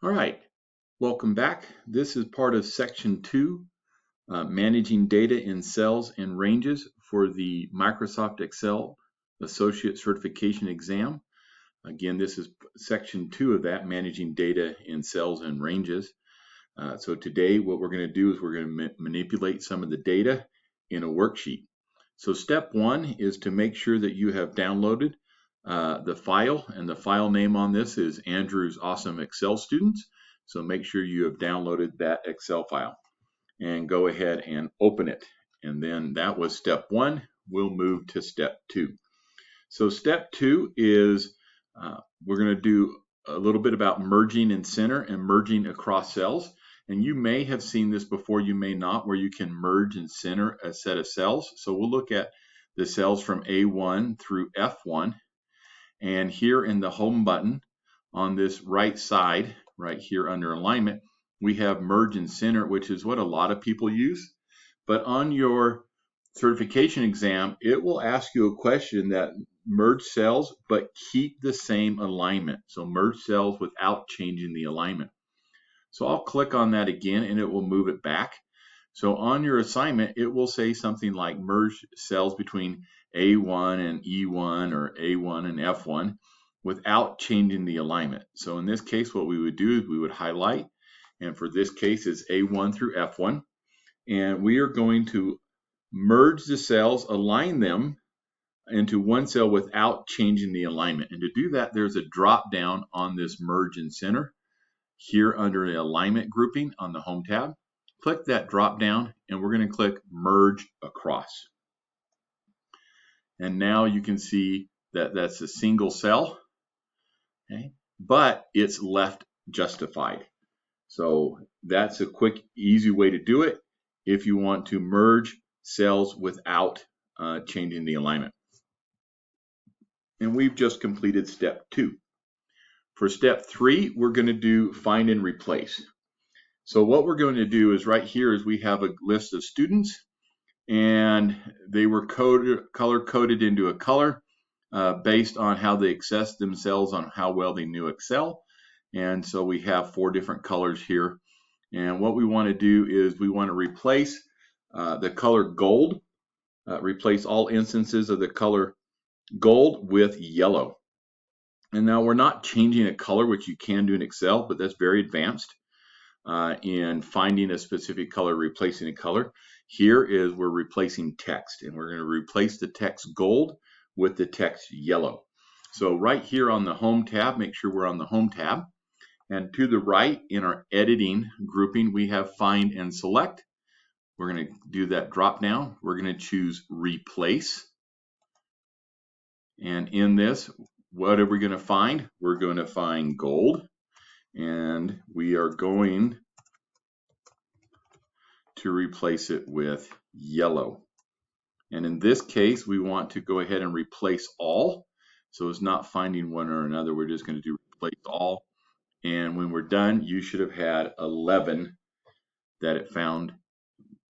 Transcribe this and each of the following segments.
All right, welcome back. This is part of section 2, managing data in cells and ranges for the Microsoft Excel Associate Certification Exam. Again, this is section 2 of that, managing data in cells and ranges. So today what we're going to do is we're going to manipulate some of the data in a worksheet. So step 1 is to make sure that you have downloaded the file, and the file name on this is Andrew's Awesome Excel Students. So make sure you have downloaded that Excel file and go ahead and open it. And then that was step 1. We'll move to step 2. So step 2 is we're going to do a little bit about merging in center and merging across cells. And you may have seen this before, you may not, where you can merge and center a set of cells. So we'll look at the cells from A1 through F1. And here in the home button on this right side, right here under alignment, we have merge and center, which is what a lot of people use. But on your certification exam, it will ask you a question that merge cells but keep the same alignment. So merge cells without changing the alignment. So I'll click on that again and it will move it back. So on your assignment, it will say something like merge cells between A1 and E1 or A1 and F1 without changing the alignment. So in this case, what we would do is we would highlight, and for this case it's A1 through F1, and we are going to merge the cells, align them into one cell without changing the alignment. And to do that, there's a drop down on this merge and center here under the alignment grouping on the home tab. Click that drop down and we're going to click merge across. And now you can see that that's a single cell, okay, but it's left justified. So that's a quick, easy way to do it if you want to merge cells without changing the alignment. And we've just completed step 2. For step 3, we're going to do find and replace. So what we're going to do is right here is we have a list of students, and they were color coded into a color based on how they assessed themselves on how well they knew Excel. And so we have 4 different colors here. And what we want to do is we want to replace the color gold, replace all instances of the color gold with yellow. And now we're not changing a color, which you can do in Excel, but that's very advanced in finding a specific color, replacing a color. Here is we're replacing text, and we're going to replace the text gold with the text yellow. So right here on the home tab, make sure we're on the home tab. And to the right in our editing grouping, we have find and select. We're going to do that drop down. We're going to choose replace. And in this, what are we going to find? We're going to find gold, and we are going to replace it with yellow. And in this case, we want to go ahead and replace all. So it's not finding one or another. We're just going to do replace all. And when we're done, you should have had 11 that it found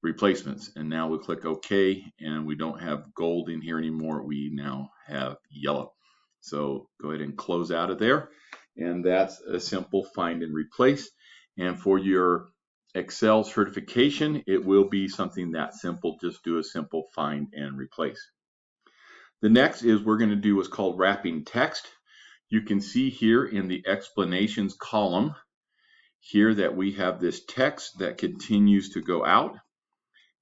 replacements. And now we click OK, and we don't have gold in here anymore. We now have yellow. So go ahead and close out of there. And that's a simple find and replace. And for your Excel certification, it will be something that simple. Just do a simple find and replace. The next is we're going to do what's called wrapping text. You can see here in the explanations column here that we have this text that continues to go out.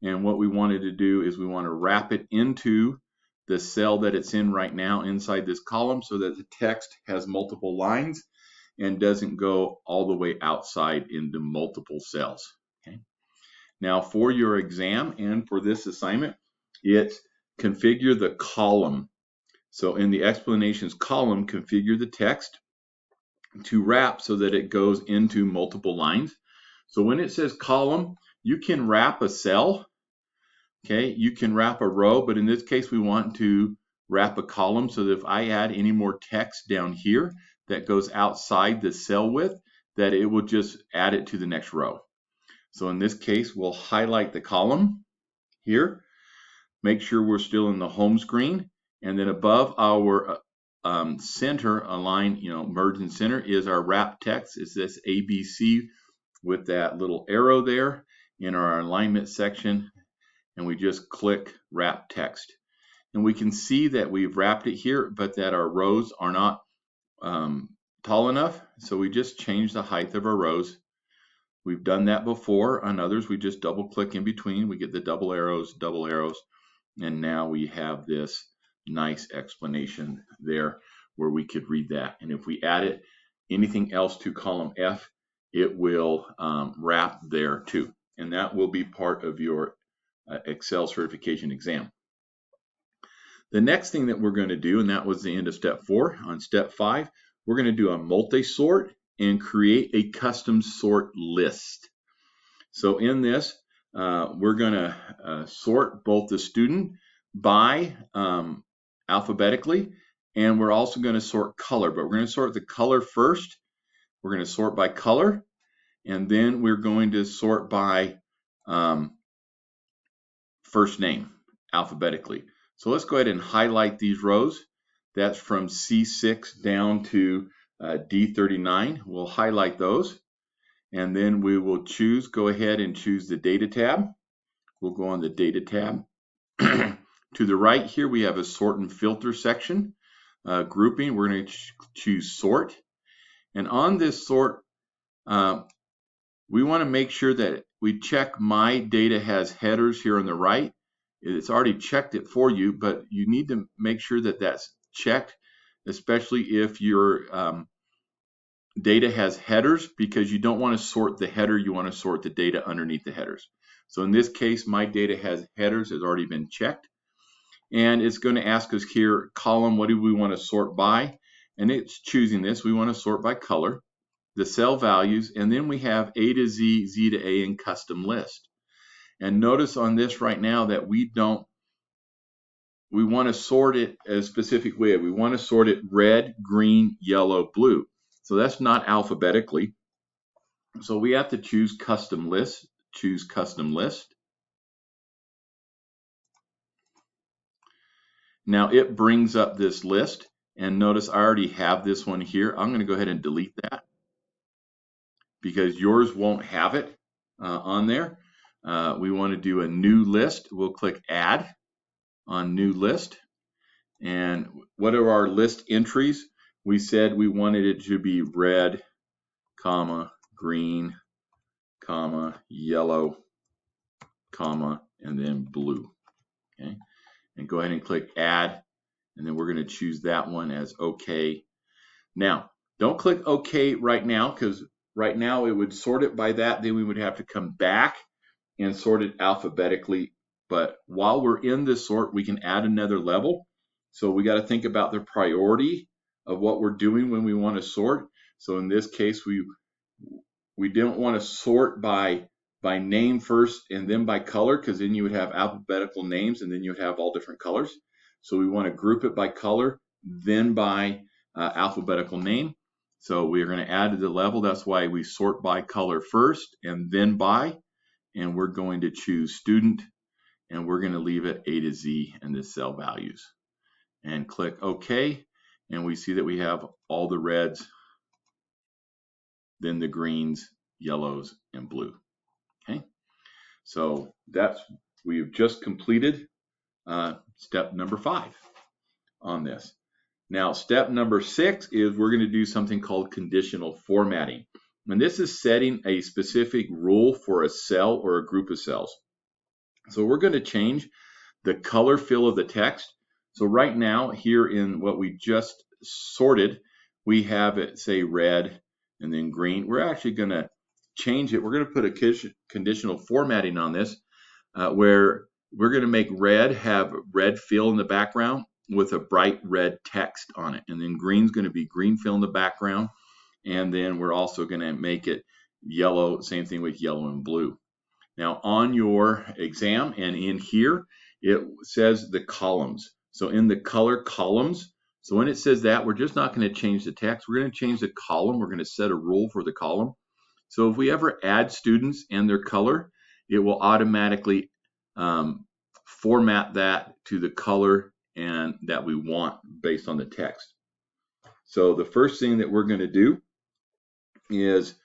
And what we wanted to do is we want to wrap it into the cell that it's in right now inside this column so that the text has multiple lines and doesn't go all the way outside into multiple cells. Okay. Now for your exam and for this assignment, it's configure the column. So in the explanations column, configure the text to wrap so that it goes into multiple lines. So when it says column, you can wrap a cell. Okay, you can wrap a row, but in this case we want to wrap a column so that if I add any more text down here that goes outside the cell width, that it will just add it to the next row. So in this case, we'll highlight the column here, make sure we're still in the home screen, and then above our center, align, merge and center, is our wrap text. It's this ABC with that little arrow there in our alignment section, and we just click wrap text. And we can see that we've wrapped it here, but that our rows are not tall enough. So we just change the height of our rows. We've done that before on others. We just double click in between. We get the double arrows, and now we have this nice explanation there where we could read that. And if we added anything else to column F, it will wrap there too. And that will be part of your Excel certification exam. The next thing that we're going to do, and that was the end of step 4, on step 5, we're going to do a multi-sort and create a custom sort list. So in this, we're going to sort both the student by alphabetically, and we're also going to sort color, but we're going to sort the color first. We're going to sort by color, and then we're going to sort by first name alphabetically. So let's go ahead and highlight these rows. That's from C6 down to D39. We'll highlight those, and then we will go ahead and choose the data tab. We'll go on the data tab. To the right here, we have a sort and filter section. Grouping, we're going to choose sort. And on this sort, we want to make sure that we check my data has headers here on the right. It's already checked it for you, but you need to make sure that that's checked, especially if your data has headers, because you don't want to sort the header, you want to sort the data underneath the headers. So in this case, my data has headers, has already been checked. And it's going to ask us here, column, what do we want to sort by? And it's choosing this. We want to sort by color, the cell values, and then we have A to Z, Z to A, and custom list. And notice on this right now that we want to sort it a specific way. We want to sort it red, green, yellow, blue. So that's not alphabetically. So we have to choose custom list, choose custom list. Now it brings up this list, and notice I already have this one here. I'm going to go ahead and delete that because yours won't have it on there. We want to do a new list. We'll click add on new list. And what are our list entries? We said we wanted it to be red, comma, green, comma, yellow, comma, and then blue. Okay, and go ahead and click add, and then we're going to choose that one as OK. Now, don't click OK right now, because right now it would sort it by that. Then we would have to come back and sort it alphabetically. But while we're in this sort, we can add another level. So we got to think about the priority of what we're doing when we want to sort. So in this case, we don't want to sort by name first and then by color, because then you would have alphabetical names and then you would have all different colors. So we want to group it by color, then by alphabetical name. So we're going to add to the level. That's why we sort by color first and then by, and we're going to choose student, and we're going to leave it A to Z and the cell values. And click OK, and we see that we have all the reds, then the greens, yellows, and blue. Okay, so we've just completed step number 5 on this. Now, step number 6 is we're going to do something called conditional formatting. And this is setting a specific rule for a cell or a group of cells. So we're going to change the color fill of the text. So right now, here in what we just sorted, we have it say red and then green. We're actually going to change it. We're going to put a conditional formatting on this where we're going to make red have red fill in the background with a bright red text on it. And then green's going to be green fill in the background. And then we're also going to make it yellow, same thing with yellow and blue. Now on your exam and in here, it says the columns. So in the color columns, so when it says that, we're just not going to change the text. We're going to change the column. We're going to set a rule for the column. So if we ever add students and their color, it will automatically format that to the color and that we want based on the text. So the first thing that we're going to do is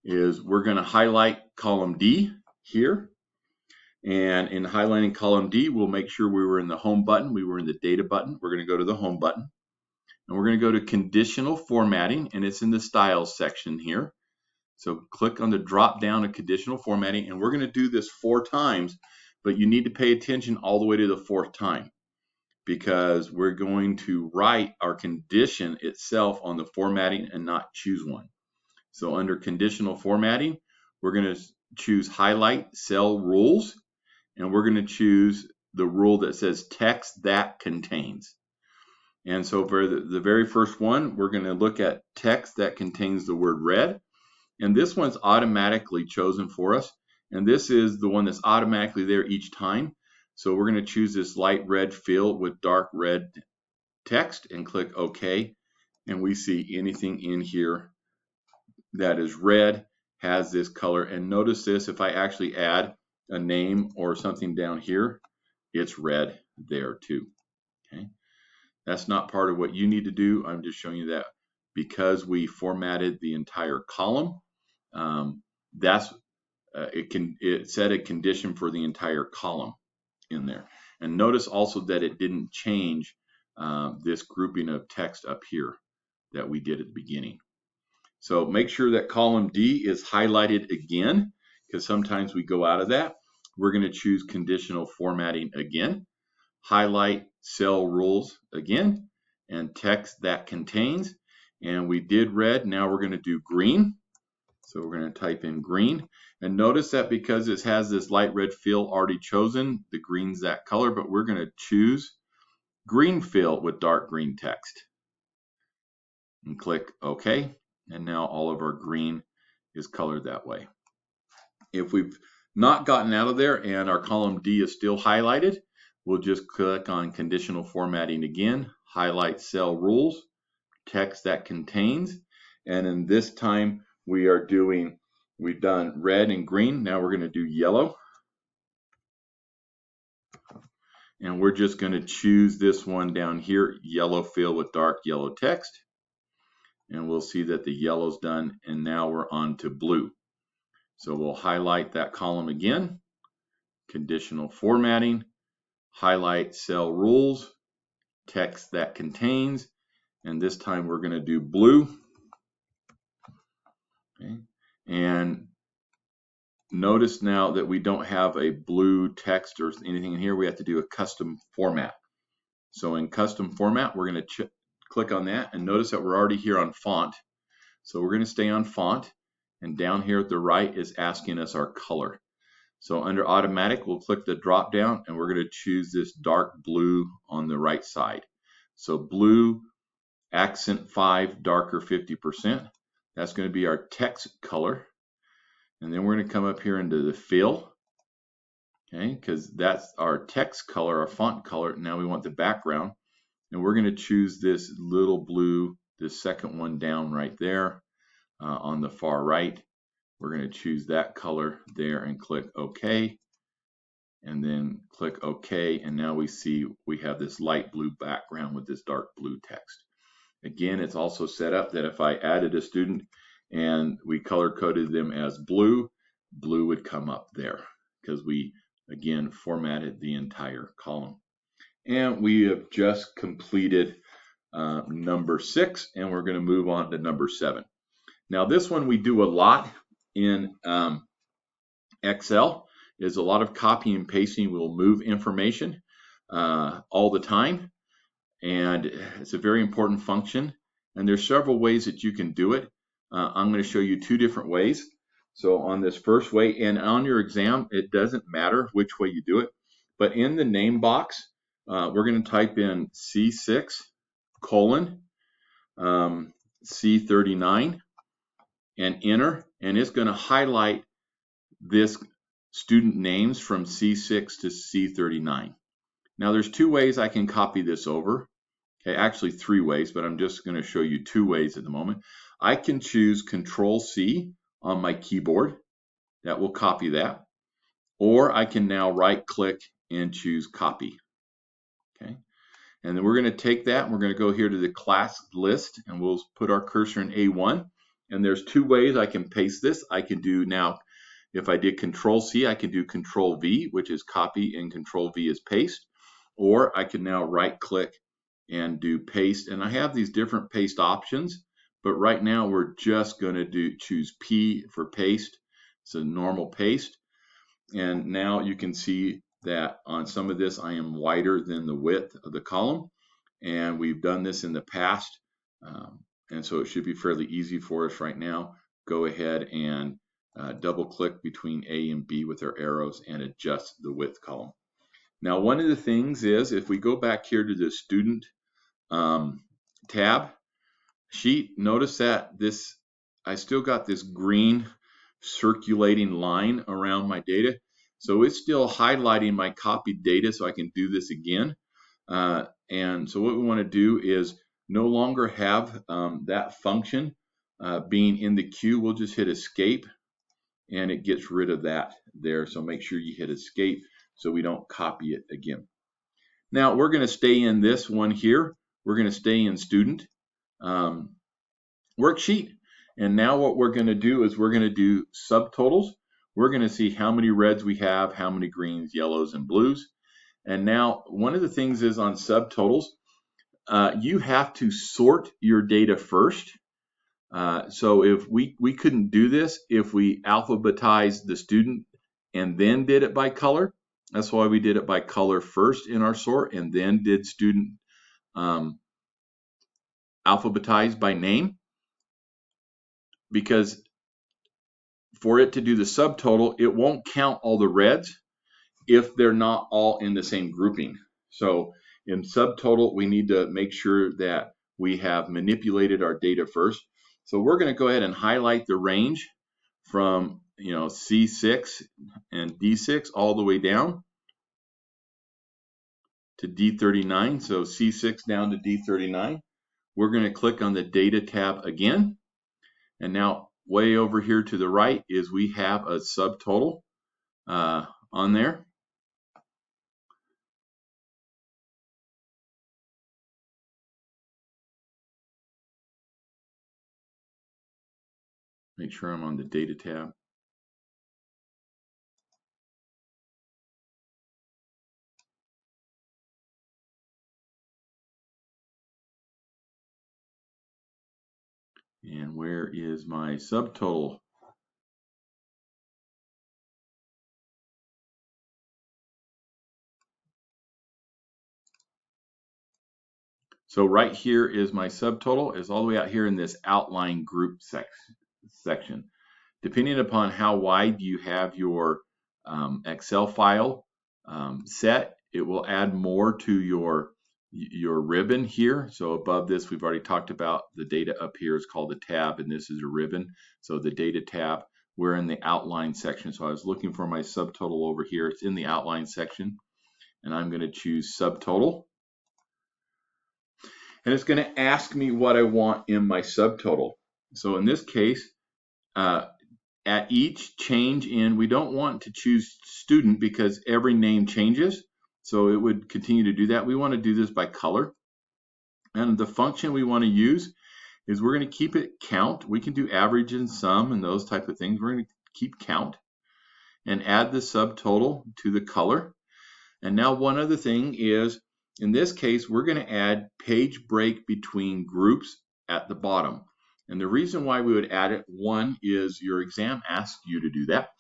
we're going to highlight column D here. And in highlighting column D, we'll make sure we were in the home button. We were in the data button. We're going to go to the home button. And we're going to go to conditional formatting, and it's in the styles section here. So click on the drop down of conditional formatting, and we're going to do this 4 times, but you need to pay attention all the way to the 4th time, because we're going to write our condition itself on the formatting and not choose one. So under conditional formatting, we're going to choose highlight cell rules, and we're going to choose the rule that says text that contains. And so for the very first one, we're going to look at text that contains the word red. And this one's automatically chosen for us. And this is the one that's automatically there each time. So we're going to choose this light red field with dark red text and click OK. And we see anything in here that is red has this color. And notice this, if I actually add a name or something down here, it's red there too. Okay. That's not part of what you need to do. I'm just showing you that because we formatted the entire column, it set a condition for the entire column in there. And notice also that it didn't change this grouping of text up here that we did at the beginning. So make sure that column D is highlighted again, because sometimes we go out of that. We're going to choose conditional formatting again, highlight cell rules again, and text that contains. And we did red, now we're going to do green. So we're going to type in green. And notice that because it has this light red fill already chosen, the green's that color, but we're going to choose green fill with dark green text. And click OK. And now all of our green is colored that way. If we've not gotten out of there and our column D is still highlighted, we'll just click on conditional formatting again, highlight cell rules, text that contains, and in this time we've done red and green. Now we're going to do yellow. And we're just going to choose this one down here, yellow fill with dark yellow text. And we'll see that the yellow's done, and now we're on to blue. So we'll highlight that column again, conditional formatting, highlight cell rules, text that contains, and this time we're going to do blue. Okay. And notice now that we don't have a blue text or anything in here. We have to do a custom format. So in custom format, we're going to click on that, and notice that we're already here on font. So we're going to stay on font, and down here at the right is asking us our color. So under automatic, we'll click the drop down, and we're going to choose this dark blue on the right side. So blue, accent 5, darker 50%. That's going to be our text color. And then we're going to come up here into the fill, okay, because that's our text color, our font color. Now we want the background, and we're going to choose this little blue, this second one down right there on the far right. We're going to choose that color there and click OK, and then click OK, and now we see we have this light blue background with this dark blue text. Again, it's also set up that if I added a student and we color coded them as blue, blue would come up there because we again formatted the entire column. And we have just completed number 6, and we're going to move on to number 7. Now this one we do a lot in Excel, is a lot of copy and pasting. We'll move information all the time, and it's a very important function, and there's several ways that you can do it. I'm going to show you 2 different ways. So on this first way, and on your exam, it doesn't matter which way you do it, but in the name box, we're going to type in C6 colon C39 and enter, and it's going to highlight this student names from C6 to C39. Now there's 2 ways I can copy this over. Okay, actually 3 ways, but I'm just going to show you 2 ways at the moment. I can choose Control C on my keyboard. That will copy that. Or I can now right click and choose copy. Okay. And then we're going to take that and we're going to go here to the class list and we'll put our cursor in A1. And there's two ways I can paste this. I can do now, if I did Control C, I can do Control V, which is copy, and Control V is paste. Or I can now right click and do paste. And I have these different paste options, but right now we're just going to choose P for paste. It's a normal paste. And now you can see that on some of this I am wider than the width of the column, and we've done this in the past, and so it should be fairly easy for us right now. Go ahead and double click between A and B with our arrows and adjust the width column. Now one of the things is, if we go back here to the student tab sheet, notice that I still got this green circulating line around my data. So it's still highlighting my copied data, so I can do this again. And so what we want to do is no longer have that function being in the queue. We'll just hit escape and it gets rid of that there. So make sure you hit escape so we don't copy it again. Now we're going to stay in this one here. We're going to stay in student worksheet. And now what we're going to do is we're going to do subtotals. We're going to see how many reds we have, how many greens, yellows, and blues. And now one of the things is on subtotals, you have to sort your data first. So if we couldn't do this if we alphabetized the student and then did it by color. That's why we did it by color first in our sort and then did student alphabetized by name. Because for it to do the subtotal, it won't count all the reds if they're not all in the same grouping. So in subtotal, we need to make sure that we have manipulated our data first. So we're going to go ahead and highlight the range from C6 and D6 all the way down to D39. So C6 down to D39. We're going to click on the Data tab again. And now way over here to the right is we have a subtotal on there. Make sure I'm on the Data tab. And where is my subtotal? So right here is my subtotal, is all the way out here in this outline group section. Depending upon how wide you have your Excel file set, it will add more to your ribbon here. So above this, we've already talked about the data up here is called a tab, and this is a ribbon. So the data tab, we're in the outline section. So I was looking for my subtotal over here. It's in the outline section, and I'm going to choose subtotal. And it's going to ask me what I want in my subtotal. So in this case, at each change in, we don't want to choose student because every name changes. So it would continue to do that. We want to do this by color. And the function we want to use is we're going to keep it count. We can do average and sum and those type of things. We're going to keep count and add the subtotal to the color. And now one other thing is, in this case, we're going to add page break between groups at the bottom. And the reason why we would add it, one, is your exam asks you to do that.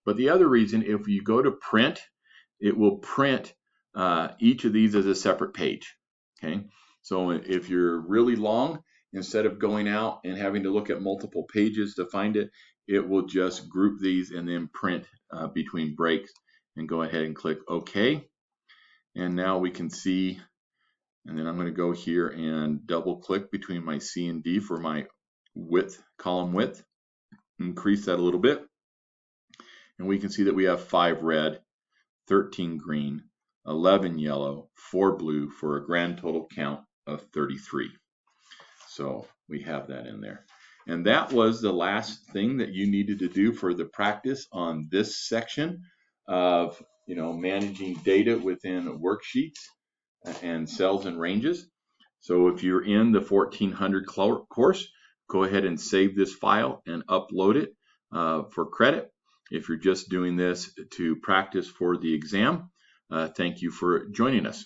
But the other reason, if you go to print, it will print each of these as a separate page. Okay, so if you're really long, instead of going out and having to look at multiple pages to find it, it will just group these and then print between breaks. And go ahead and click OK. And now we can see, and then I'm going to go here and double click between my C and D for my width, column width, increase that a little bit. And we can see that we have 5 red, 13 green, 11 yellow, 4 blue for a grand total count of 33. So we have that in there. And that was the last thing that you needed to do for the practice on this section of managing data within worksheets. and cells and ranges. So if you're in the 1400 course, go ahead and save this file and upload it for credit. If you're just doing this to practice for the exam, thank you for joining us.